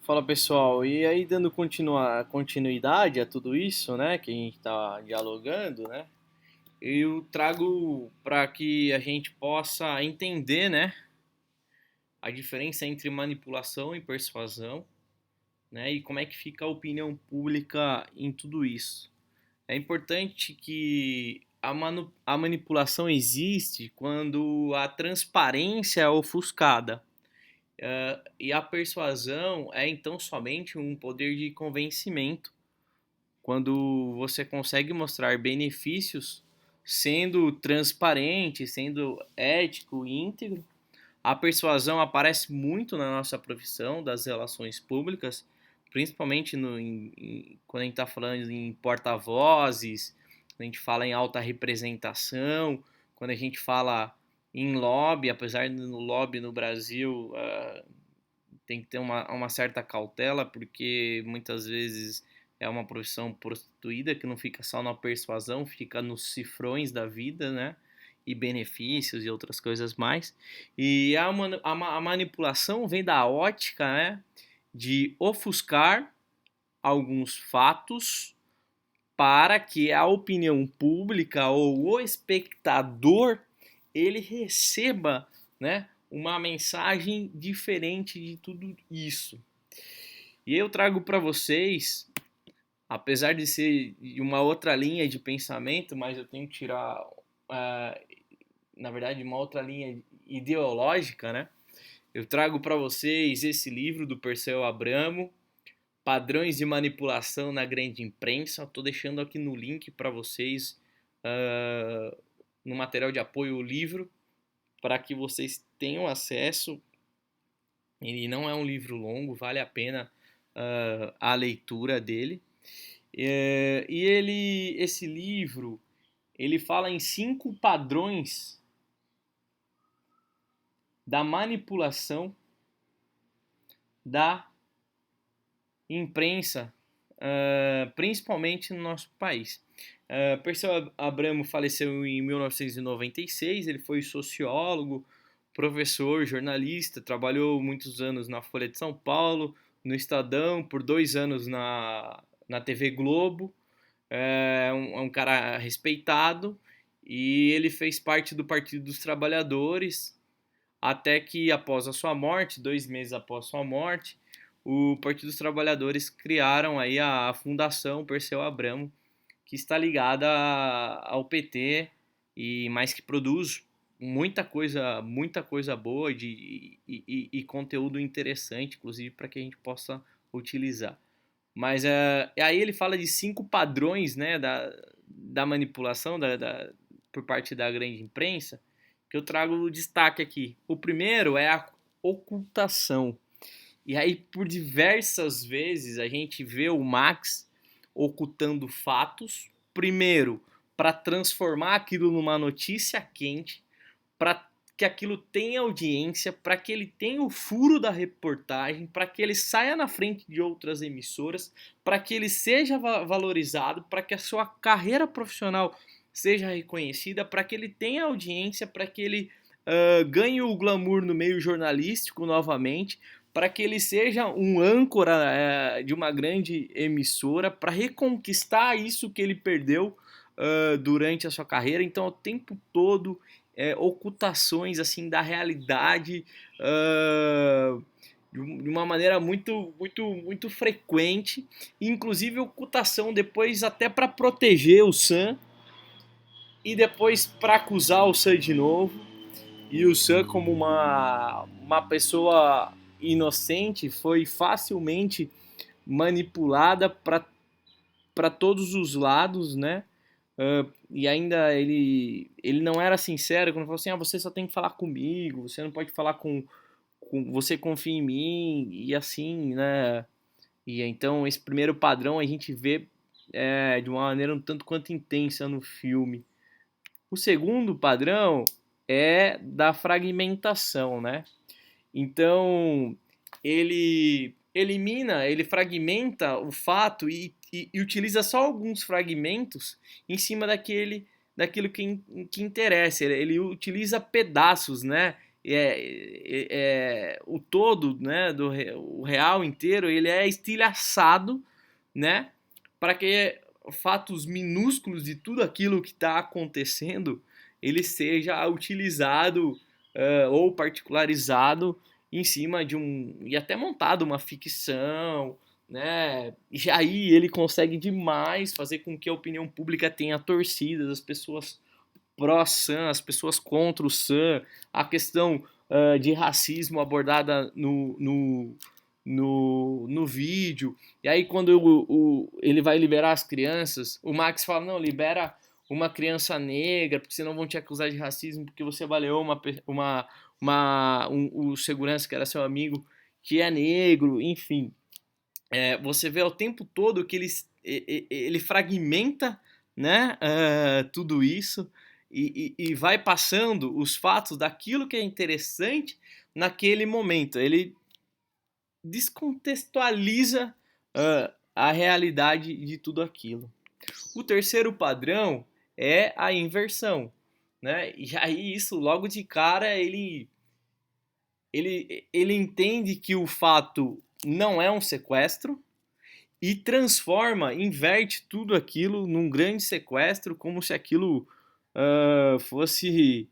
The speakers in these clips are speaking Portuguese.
Fala pessoal, e aí dando continuidade a tudo isso, né, que a gente está dialogando, né, eu trago para que a gente possa entender, né, a diferença entre manipulação e persuasão, né, e como é que fica a opinião pública em tudo isso. É importante que a manipulação existe quando a transparência é ofuscada. E a persuasão é então somente um poder de convencimento, quando você consegue mostrar benefícios sendo transparente, sendo ético e íntegro. A persuasão aparece muito na nossa profissão das relações públicas, principalmente quando a gente está falando em porta-vozes, quando a gente fala em alta representação, quando a gente fala em lobby, apesar do lobby no Brasil tem que ter uma certa cautela, porque muitas vezes é uma profissão prostituída que não fica só na persuasão, fica nos cifrões da vida, né? E benefícios e outras coisas mais. E a manipulação vem da ótica, né? De ofuscar alguns fatos para que a opinião pública ou o espectador ele receba, né, uma mensagem diferente de tudo isso. E eu trago para vocês, apesar de ser de uma outra linha de pensamento, mas eu tenho que tirar, na verdade, uma outra linha ideológica, né? Eu trago para vocês esse livro do Perseu Abramo, Padrões de Manipulação na Grande Imprensa. Estou deixando aqui no link para vocês, no material de apoio, o livro, para que vocês tenham acesso. Ele não é um livro longo, vale a pena a leitura dele. Esse livro, ele fala em 5 padrões da manipulação da imprensa, principalmente no nosso país. Perseu Abramo faleceu em 1996, ele foi sociólogo, professor, jornalista, trabalhou muitos anos na Folha de São Paulo, no Estadão, por 2 anos na TV Globo. É um cara respeitado e ele fez parte do Partido dos Trabalhadores até que, após a sua morte, 2 meses após a sua morte, o Partido dos Trabalhadores criaram aí a Fundação Perseu Abramo, que está ligada ao PT e mais que produz muita coisa boa e conteúdo interessante, inclusive para que a gente possa utilizar. Mas aí ele fala de 5 padrões, né, da manipulação por parte da grande imprensa, que eu trago o destaque aqui. O primeiro é a ocultação. E aí, por diversas vezes, a gente vê o Max ocultando fatos, primeiro, para transformar aquilo numa notícia quente, para que aquilo tenha audiência, para que ele tenha o furo da reportagem, para que ele saia na frente de outras emissoras, para que ele seja valorizado, para que a sua carreira profissional seja reconhecida, para que ele tenha audiência, para que ele ganhe o glamour no meio jornalístico novamente, para que ele seja um âncora de uma grande emissora, para reconquistar isso que ele perdeu durante a sua carreira. Então, o tempo todo, ocultações assim da realidade de uma maneira muito frequente, inclusive ocultação depois até para proteger o Sam e depois para acusar o Sam de novo. E o Sam, como uma pessoa inocente, foi facilmente manipulada para todos os lados, né? E ainda ele não era sincero quando falou assim: você só tem que falar comigo, você não pode falar com você confia em mim, e assim, né? E então esse primeiro padrão a gente vê de uma maneira um tanto quanto intensa no filme. O segundo padrão é da fragmentação, né? Então, ele fragmenta o fato e utiliza só alguns fragmentos em cima daquilo que interessa. Ele utiliza pedaços, né? o todo, né, o real inteiro, ele é estilhaçado, né, para que fatos minúsculos de tudo aquilo que está acontecendo ele seja utilizado ou particularizado em cima de e até montado uma ficção, né? E aí ele consegue demais fazer com que a opinião pública tenha torcidas, as pessoas pró-Sam, as pessoas contra o Sam, a questão de racismo abordada no vídeo. E aí, quando ele vai liberar as crianças, o Max fala: não, libera uma criança negra, porque senão vão te acusar de racismo, porque você baleou o segurança que era seu amigo, que é negro, enfim. Você vê o tempo todo que ele fragmenta, né, tudo isso e vai passando os fatos daquilo que é interessante naquele momento. Ele descontextualiza a realidade de tudo aquilo. O terceiro padrão é a inversão, né? E aí isso logo de cara ele entende que o fato não é um sequestro e transforma, inverte tudo aquilo num grande sequestro, como se aquilo fosse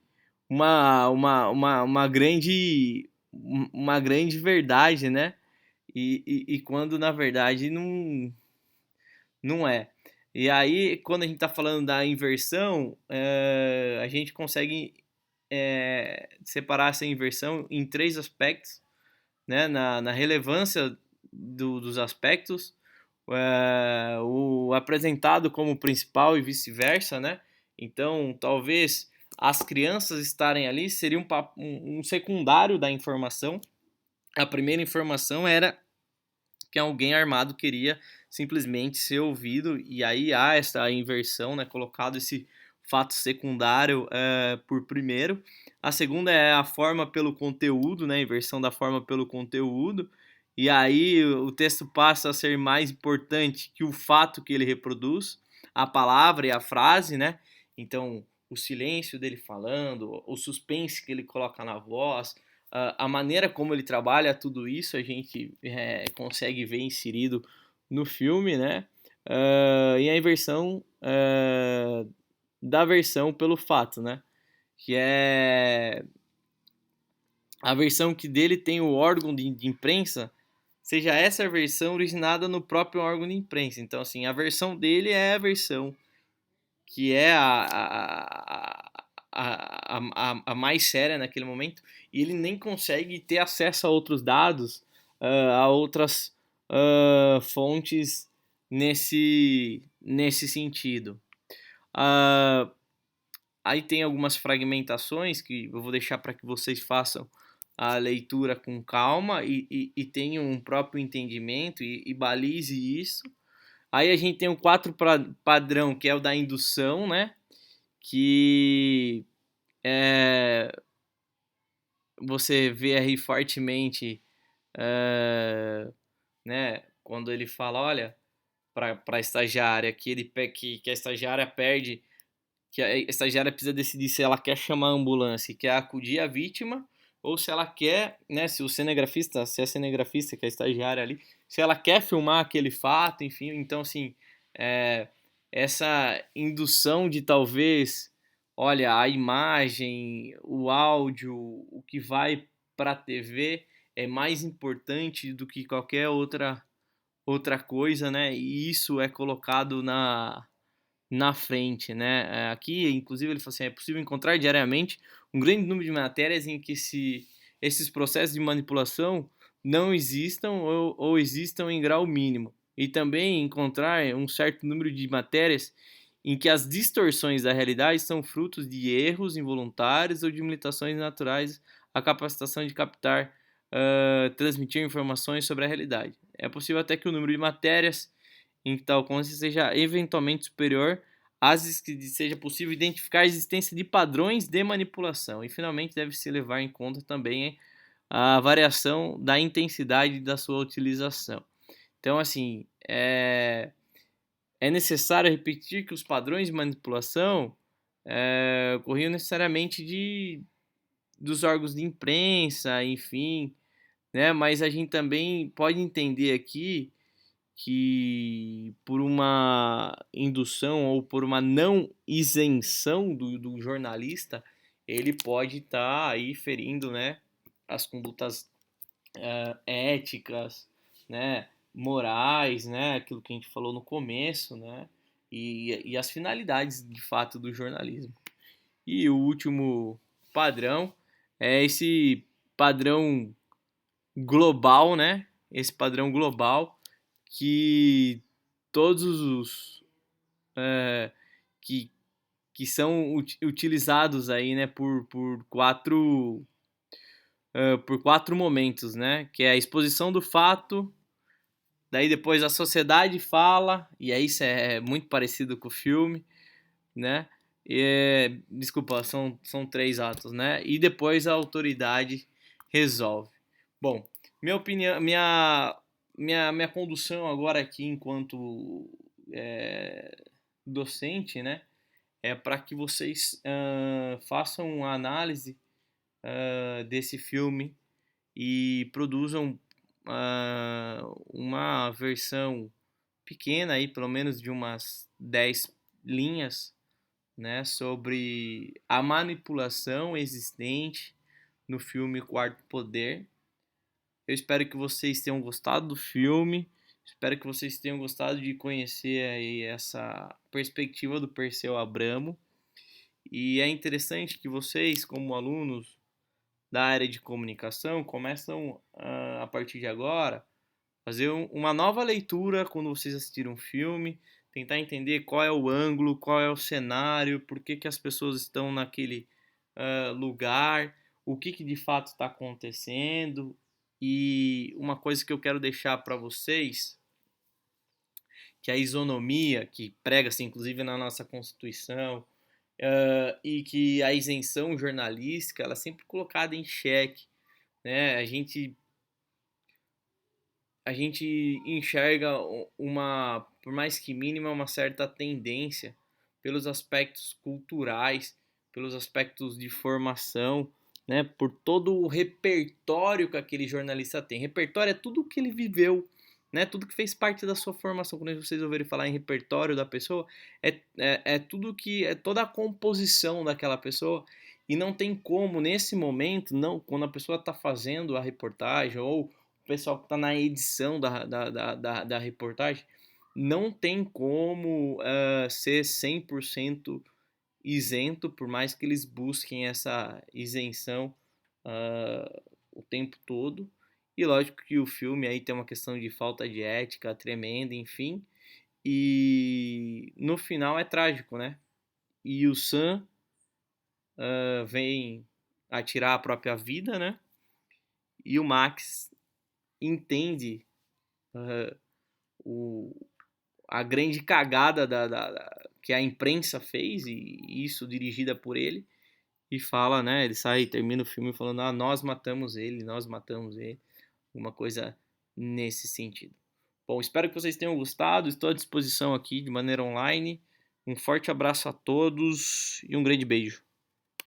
uma grande verdade, né? E quando na verdade não é. E aí, quando a gente está falando da inversão, a gente consegue separar essa inversão em três aspectos, né? Na relevância dos aspectos, o apresentado como principal e vice-versa, né? Então, talvez as crianças estarem ali seria um secundário da informação. A primeira informação era que alguém armado queria simplesmente ser ouvido, e aí há essa inversão, né, colocado esse fato secundário por primeiro. A segunda é a forma pelo conteúdo, né, a inversão da forma pelo conteúdo, e aí o texto passa a ser mais importante que o fato que ele reproduz, a palavra e a frase, né, então o silêncio dele falando, o suspense que ele coloca na voz, a maneira como ele trabalha tudo isso a gente consegue ver inserido no filme, né? E a inversão da versão pelo fato, né? Que é a versão que dele tem o órgão de imprensa, seja essa versão originada no próprio órgão de imprensa. Então, assim, a versão dele é a versão que é a mais séria naquele momento, e ele nem consegue ter acesso a outros dados, a outras fontes nesse sentido. Aí tem algumas fragmentações que eu vou deixar para que vocês façam a leitura com calma e tenham um próprio entendimento e balize isso. Aí a gente tem o 4 padrão, que é o da indução, né? Que você vê aí fortemente, né? Quando ele fala, olha, para a estagiária que a estagiária perde, que a estagiária precisa decidir se ela quer chamar a ambulância e quer acudir a vítima, ou se ela quer, né, se a cinegrafista, que é a estagiária ali, se ela quer filmar aquele fato, enfim, então assim, essa indução de talvez, olha, a imagem, o áudio, o que vai para a TV é mais importante do que qualquer outra coisa, né? E isso é colocado na frente, né? Aqui, inclusive, ele falou assim: é possível encontrar diariamente um grande número de matérias em que esses processos de manipulação não existam ou existam em grau mínimo. E também encontrar um certo número de matérias em que as distorções da realidade são frutos de erros involuntários ou de limitações naturais à capacitação de captar, transmitir informações sobre a realidade. É possível até que o número de matérias em que tal consciência seja eventualmente superior às que seja possível identificar a existência de padrões de manipulação. E, finalmente, deve-se levar em conta também a variação da intensidade da sua utilização. Então, assim, é necessário repetir que os padrões de manipulação ocorriam necessariamente dos órgãos de imprensa, enfim, né? Mas a gente também pode entender aqui que por uma indução ou por uma não isenção do jornalista, ele pode estar aí ferindo, né, as condutas éticas, né, morais, né, aquilo que a gente falou no começo, né, e as finalidades de fato do jornalismo. E o último padrão é esse padrão global, né, esse padrão global que todos os que, que são utilizados aí, né, por quatro momentos, né, que é a exposição do fato, daí depois a sociedade fala, e aí isso é muito parecido com o filme, né, desculpa, são três atos, né, e depois a autoridade resolve. Bom, minha opinião, minha condução agora aqui enquanto docente, né, é para que vocês façam uma análise desse filme e produzam uma versão pequena aí, pelo menos de umas 10 linhas, né, sobre a manipulação existente no filme Quarto Poder. Eu espero que vocês tenham gostado do filme. Espero que vocês tenham gostado de conhecer aí essa perspectiva do Perseu Abramo. E é interessante que vocês, como alunos da área de comunicação, começam a partir de agora fazer uma nova leitura quando vocês assistirem um filme, tentar entender qual é o ângulo, qual é o cenário, por que, que as pessoas estão naquele lugar, o que, que de fato está acontecendo. E uma coisa que eu quero deixar para vocês, que a isonomia, que prega-se inclusive na nossa Constituição, e que a isenção jornalística ela é sempre colocada em xeque, né? A gente enxerga por mais que mínima, uma certa tendência pelos aspectos culturais, pelos aspectos de formação, né? Por todo o repertório que aquele jornalista tem. Repertório é tudo o que ele viveu, né? Tudo que fez parte da sua formação. Quando vocês ouvirem falar em repertório da pessoa, é tudo que é toda a composição daquela pessoa. E não tem como, nesse momento, não, quando a pessoa está fazendo a reportagem ou o pessoal que está na edição da reportagem, não tem como ser 100% isento, por mais que eles busquem essa isenção o tempo todo. E lógico que o filme aí tem uma questão de falta de ética tremenda, enfim. E no final é trágico, né? E o Sam vem atirar a própria vida, né? E o Max entende uh, o, a grande cagada que a imprensa fez, e isso dirigida por ele, e fala, né? Ele sai, termina o filme falando: ah, nós matamos ele. Uma coisa nesse sentido. Bom, espero que vocês tenham gostado. Estou à disposição aqui de maneira online. Um forte abraço a todos e um grande beijo.